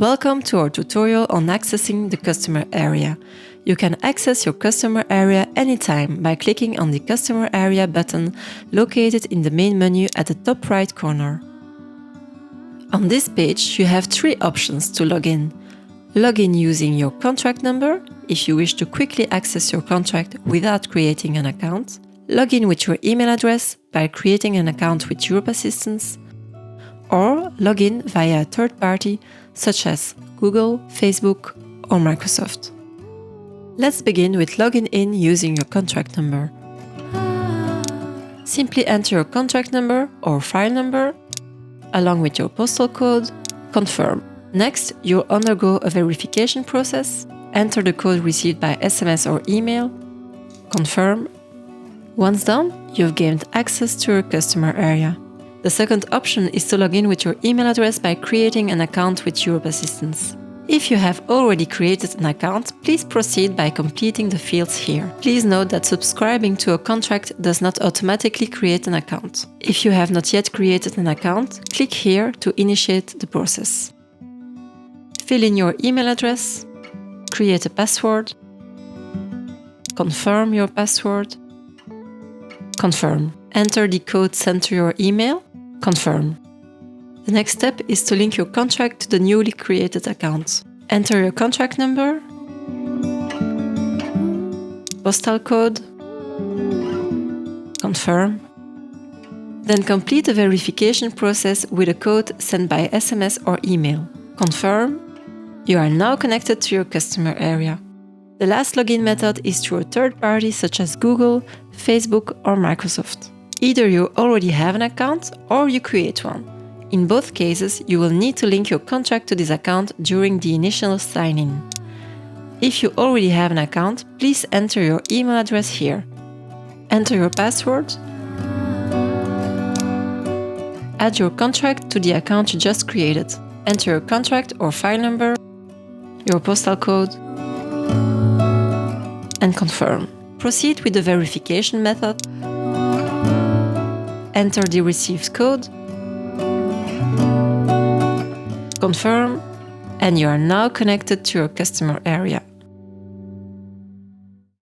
Welcome to our tutorial on accessing the customer area. You can access your customer area anytime by clicking on the Customer Area button located in the main menu at the top right corner. On this page, you have three options to log in. Log in using your contract number, if you wish to quickly access your contract without creating an account. Log in with your email address by creating an account with Europ Assistance. Or log in via a third party such as Google, Facebook or Microsoft. Let's begin with logging in using your contract number. Simply enter your contract number or file number along with your postal code. Confirm. Next, you'll undergo a verification process. Enter the code received by SMS or email. Confirm. Once done, you've gained access to your customer area. The second option is to log in with your email address by creating an account with Europ Assistance. If you have already created an account, please proceed by completing the fields here. Please note that subscribing to a contract does not automatically create an account. If you have not yet created an account, click here to initiate the process. Fill in your email address, create a password, confirm your password, confirm. Enter the code sent to your email, confirm. The next step is to link your contract to the newly created account. Enter your contract number, postal code, confirm. Then complete the verification process with a code sent by SMS or email. Confirm. You are now connected to your customer area. The last login method is through a third party such as Google, Facebook or Microsoft. Either you already have an account or you create one. In both cases, you will need to link your contract to this account during the initial sign-in. If you already have an account, please enter your email address here. Enter your password. Add your contract to the account you just created. Enter your contract or file number, your postal code, and confirm. Proceed with the verification method. Enter the received code, confirm, and you are now connected to your customer area.